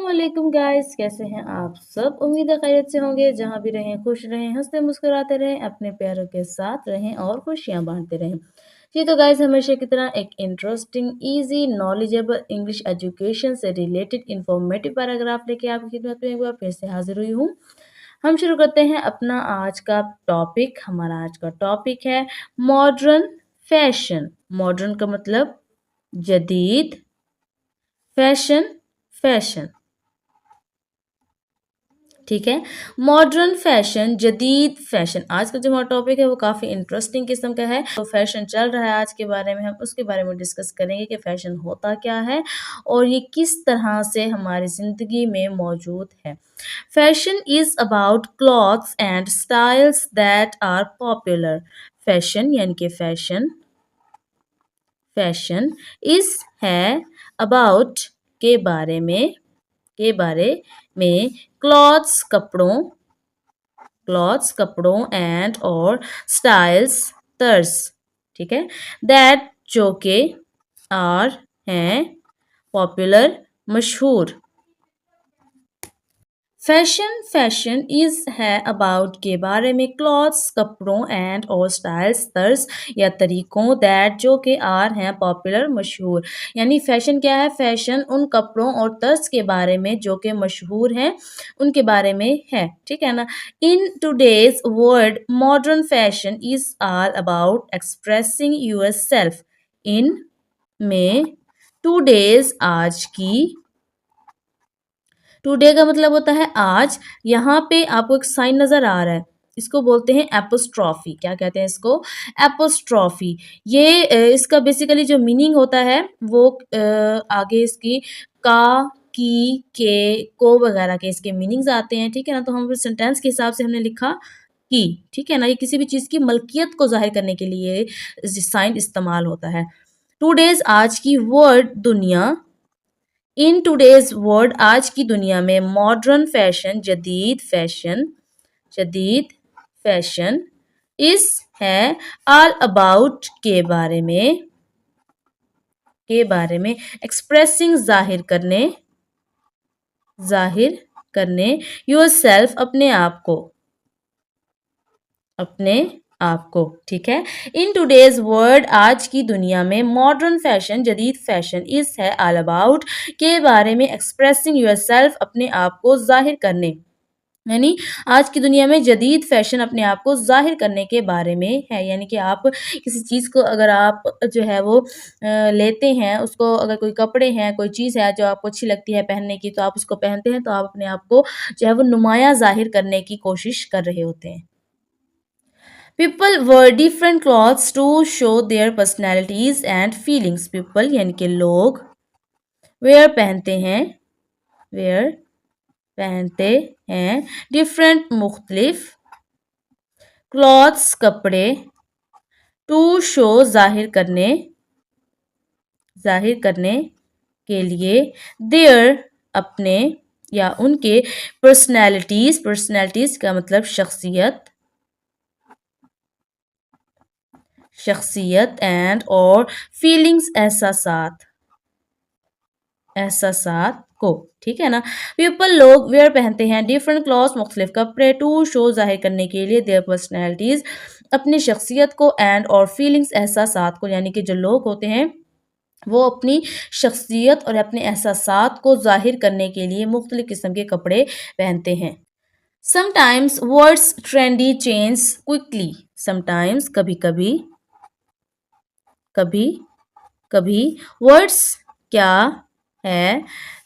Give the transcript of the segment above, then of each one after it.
अस्सलाम गाइस, कैसे हैं आप सब। उम्मीद है खैरियत से होंगे। जहां भी रहें खुश रहें, हंसते मुस्कुराते रहें, अपने प्यारों के साथ रहें और खुशियां बांटते रहें। जी तो गाइस, हमेशा की तरह एक interesting, easy, knowledgeable English education से रिलेटेड इंफॉर्मेटिव पैराग्राफ लेके आपकी खिदमत में एक बार फिर से हाजिर हुई हूँ। हम शुरू करते हैं अपना आज का टॉपिक। हमारा आज का टॉपिक है मॉडर्न फैशन। मॉडर्न का मतलब जदीद, फैशन, फैशन। ठीक है। मॉडर्न फैशन, जदीद फैशन। आज का जो हमारा टॉपिक है वो काफ़ी इंटरेस्टिंग किस्म का है। तो फैशन चल रहा है आज के बारे में, हम उसके बारे में डिस्कस करेंगे कि फैशन होता क्या है और ये किस तरह से हमारी ज़िंदगी में मौजूद है। Fashion is about clothes and styles that are popular. Fashion यानी कि फैशन, फैशन इस है अबाउट के बारे में, क्लॉथ्स कपड़ों एंड और स्टाइल्स तर्ज। ठीक है। दैट जो के आर हैं पॉपुलर, मशहूर। फैशन इज है अबाउट के बारे में, क्लॉथ्स कपड़ों एंड और स्टाइल्स तर्ज या तरीकों, दैट जो के आर हैं पॉपुलर, मशहूर। यानी फैशन क्या है? फैशन उन कपड़ों और तर्ज के बारे में जो कि मशहूर हैं, उनके बारे में है। ठीक है ना। In today's world modern fashion is all about expressing yourself in में। टूडेज आज की, टुडे का मतलब होता है आज। यहाँ पे आपको एक साइन नजर आ रहा है, इसको बोलते हैं एपोस्ट्रॉफी। क्या कहते हैं इसको? एपोस्ट्रॉफी। ये इसका बेसिकली जो मीनिंग होता है वो आगे इसकी का, की, के, को वगैरह के इसके मीनिंग्स आते हैं। ठीक है ना। तो हम सेंटेंस के हिसाब से हमने लिखा की। ठीक है ना। ये किसी भी चीज़ की मलकियत को जाहिर करने के लिए साइन इस्तेमाल होता है। टूडेज आज की, वर्ड दुनिया। इन टूडेज वर्ल्ड आज की दुनिया में, मॉडर्न फैशन जदीद फैशन इस है ऑल अबाउट के बारे में एक्सप्रेसिंग जाहिर करने योर सेल्फ अपने आप को। ठीक है। इन टूडेज वर्ल्ड आज की दुनिया में, मॉडर्न फैशन जदीद फैशन इस है ऑल अबाउट के बारे में एक्सप्रेसिंग यूर सेल्फ अपने आप को जाहिर करने। यानी आज की दुनिया में जदीद फैशन अपने आप को जाहिर करने के बारे में है। यानी कि आप किसी चीज़ को अगर आप जो है वो लेते हैं, उसको अगर कोई कपड़े हैं, कोई चीज़ है जो आपको अच्छी लगती है पहनने की, तो आप उसको पहनते हैं तो आप अपने आप को जो है वो नुमाया जाहिर करने की कोशिश कर रहे होते हैं। People wear different clothes to show their personalities and feelings. People यानी कि लोग, wear पहनते हैं different मुख्तलिफ, clothes कपड़े, to show जाहिर करने के लिए, their अपने या उनके, personalities का मतलब शख्सियत एंड और फीलिंग्स एहसासात को। ठीक है ना। पीपल लोग, वेयर पहनते हैं डिफरेंट क्लॉथ्स मुख्तलिफ कपड़े, टू शो जाहिर करने के लिए, देयर पर्सनैलिटीज अपनी शख्सियत को, एंड और फीलिंग्स एहसासात को। यानी कि जो लोग होते हैं वो अपनी शख्सियत और अपने एहसासात को जाहिर करने के लिए मुख्तलिफ किस्म के कपड़े पहनते हैं। Sometimes words trendy change quickly. Sometimes कभी वर्ड्स क्या है?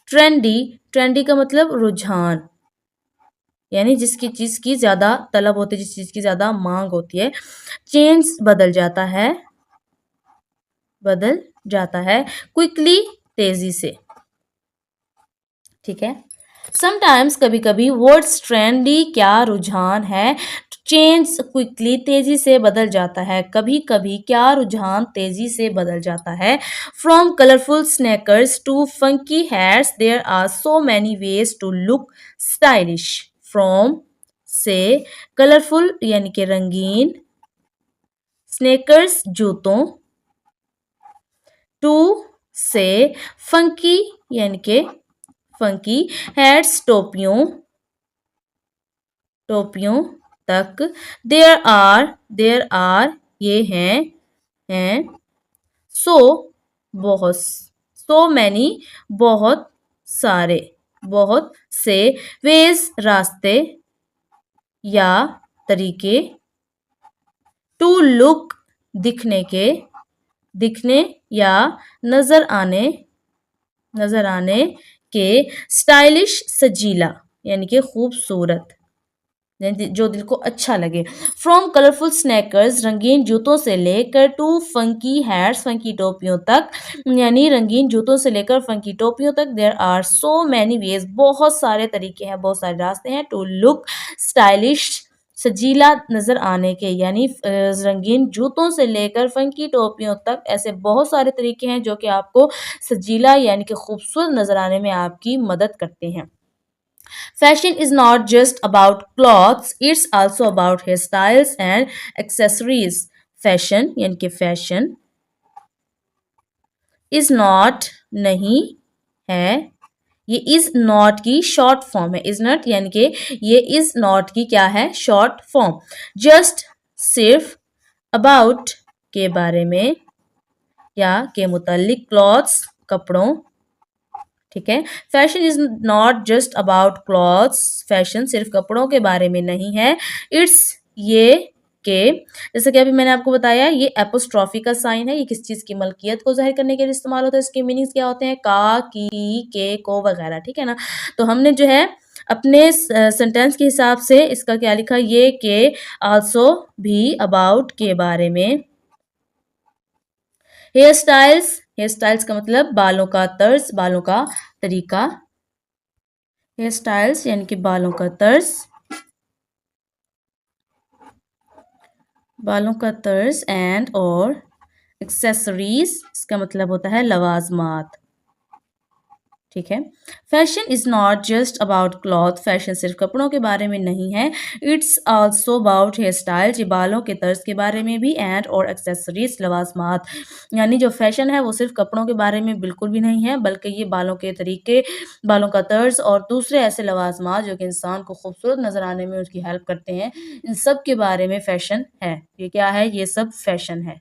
ट्रेंडी का मतलब रुझान, यानी जिसकी चीज़ की ज़्यादा तलब होती है, जिस चीज़ की ज़्यादा मांग होती है। चेंज बदल जाता है क्विकली तेजी से। ठीक है। समटाइम्स कभी कभी, वर्ड्स ट्रेंडी क्या रुझान है, चेंज क्विकली तेजी से बदल जाता है, कभी कभी क्या रुझान तेजी से बदल जाता है। From colourful sneakers to funky hairs, there are so many ways to look stylish. From से, कलरफुल यानी कि रंगीन, स्नैकर्स जूतों, टू से, फंकी यानी कि फंकी हैट्स टोपियों तक। देयर आर ये हैं सो बहुत सो मैनी बहुत सारे बहुत से वेज रास्ते या तरीके टू लुक दिखने या नजर आने के स्टाइलिश सजीला यानी कि खूबसूरत जो दिल को अच्छा लगे। फ्रॉम कलरफुल स्नैकर्स रंगीन जूतों से लेकर टू फंकी हैट्स फंकी टोपियों तक यानी रंगीन जूतों से लेकर फंकी टोपियों तक there are so many ways बहुत सारे तरीके हैं बहुत सारे रास्ते हैं टू लुक स्टाइलिश सजीला नजर आने के यानी रंगीन जूतों से लेकर फंकी टोपियों तक ऐसे बहुत सारे तरीके हैं जो कि आपको सजीला यानी कि खूबसूरत नजर आने में आपकी मदद करते हैं। Fashion is not just about clothes, it's also about hairstyles and accessories. Fashion यानी कि fashion is not नहीं है ये is not की short form है is not यानी कि ये is not की क्या है short form just सिर्फ about के बारे में या के मुतालिक clothes कपड़ों ठीक है। Fashion is not just about clothes fashion सिर्फ कपड़ों के बारे में नहीं है इट्स ये के जैसे कि अभी मैंने आपको बताया ये एपोस्ट्रॉफी का साइन है ये किस चीज की मलकियत को जाहिर करने के लिए इस्तेमाल होता है इसके मीनिंग्स क्या होते हैं का की के को वगैरह ठीक है ना। तो हमने जो है अपने सेंटेंस के हिसाब से इसका क्या लिखा ये के आल्सो भी अबाउट के बारे में। हेयर स्टाइल्स का मतलब बालों का तर्ज बालों का तरीका हेयर स्टाइल्स यानी कि बालों का तर्ज एंड और एक्सेसरीज इसका मतलब होता है लवाजमात ठीक है। Fashion is not just about cloth fashion सिर्फ कपड़ों के बारे में नहीं है it's also about hair style ये बालों के तर्ज के बारे में भी एंड और एक्सेसरीज लवाजमात यानी जो फैशन है वो सिर्फ कपड़ों के बारे में बिल्कुल भी नहीं है बल्कि ये बालों के तरीके बालों का तर्ज और दूसरे ऐसे लवाजमात जो कि इंसान को खूबसूरत नजर आने में उसकी हेल्प करते हैं इन सब के बारे में फैशन है ये क्या है ये सब फैशन है।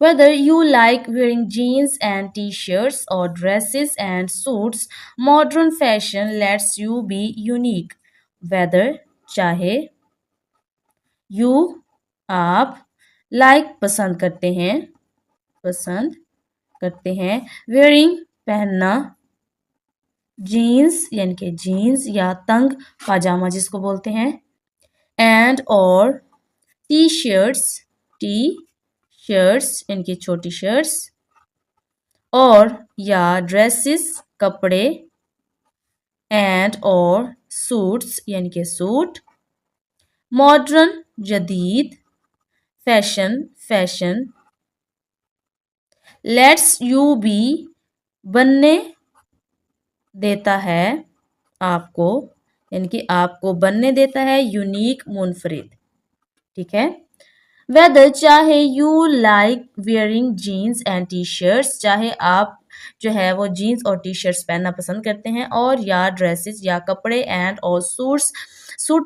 Whether you like wearing jeans and t-shirts or dresses and suits, modern fashion lets you be unique. Whether चाहे you आप like पसंद करते हैं wearing पहनना जीन्स यानी कि जीन्स या तंग पाजामा जिसको बोलते हैं and और टी-शर्ट्स इनकी छोटी शर्ट्स और या ड्रेसेस कपड़े एंड और सूट्स यानी कि सूट मॉडर्न जदीद फैशन लेट्स यू बी बनने देता है आपको यानी कि आपको बनने देता है यूनिक मुनफरिद ठीक है। वेदर चाहे you like wearing jeans and T shirts चाहे आप जो है वो जीन्स और टी शर्ट्स पहनना पसंद करते हैं और या ड्रेसेस या कपड़े एंड और सूट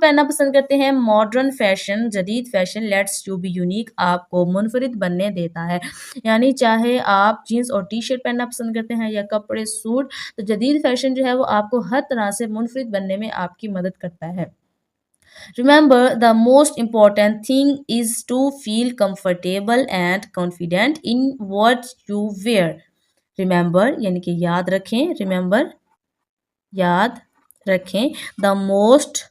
पहनना पसंद करते हैं मॉडर्न फैशन जदीद fashion let's you be unique आपको मुनफरिद बनने देता है यानी चाहे आप जीन्स और टी शर्ट पहनना पसंद करते हैं या कपड़े सूट तो जदीद फैशन जो है वो आपको हर तरह से मुनफरिद बनने में आपकी मदद करता है। Remember, the most important thing is to feel comfortable and confident in what you wear. Remember यानी कि याद रखें the most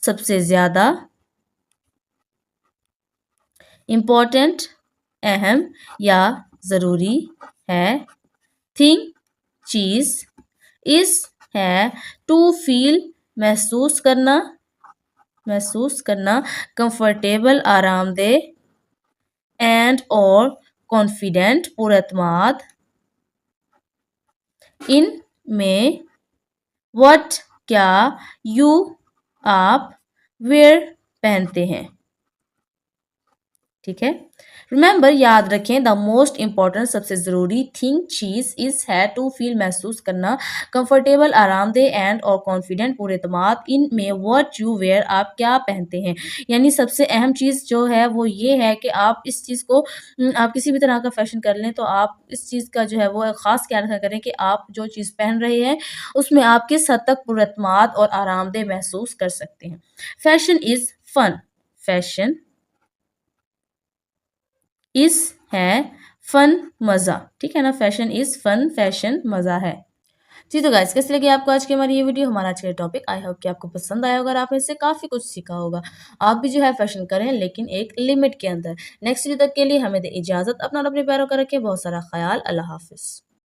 सबसे ज़्यादा important अहम या ज़रूरी है thing चीज़ is है to feel महसूस करना कंफर्टेबल आरामदेह एंड और कॉन्फिडेंट पुरअतमाद इन में व्हाट क्या यू आप वेयर पहनते हैं ठीक है। रिमेंबर याद रखें द मोस्ट इम्पॉर्टेंट सबसे ज़रूरी थिंग चीज़ इज़ है टू फील महसूस करना कंफर्टेबल आरामदेह एंड और कॉन्फिडेंट पूरे एतमाद इन में व्हाट यू वेयर आप क्या पहनते हैं। यानी सबसे अहम चीज़ जो है वो ये है कि आप इस चीज़ को आप किसी भी तरह का फ़ैशन कर लें तो आप इस चीज़ का जो है वो ख़ास ख्याल रखा करें कि आप जो चीज़ पहन रहे हैं उसमें आप किस हद तक पुरएतमाद और आरामदेह महसूस कर सकते हैं। Fashion is fun. Fashion is है फन मज़ा, ठीक है ना? फैशन इज़ फन, फैशन मज़ा है। जी, तो गाइज़ कैसी लगी आपको आज की हमारी ये वीडियो, हमारा आज का ये टॉपिक? आई होप कि आपको पसंद आया होगा और आपने इससे काफ़ी कुछ सीखा होगा। आप भी जो है फैशन करें लेकिन एक लिमिट के अंदर। नेक्स्ट वीडियो तक के लिए हमें दें इजाज़त। अपना और अपने प्यारों का रखें बहुत सारा ख़याल। अल्लाह हाफ़िज़।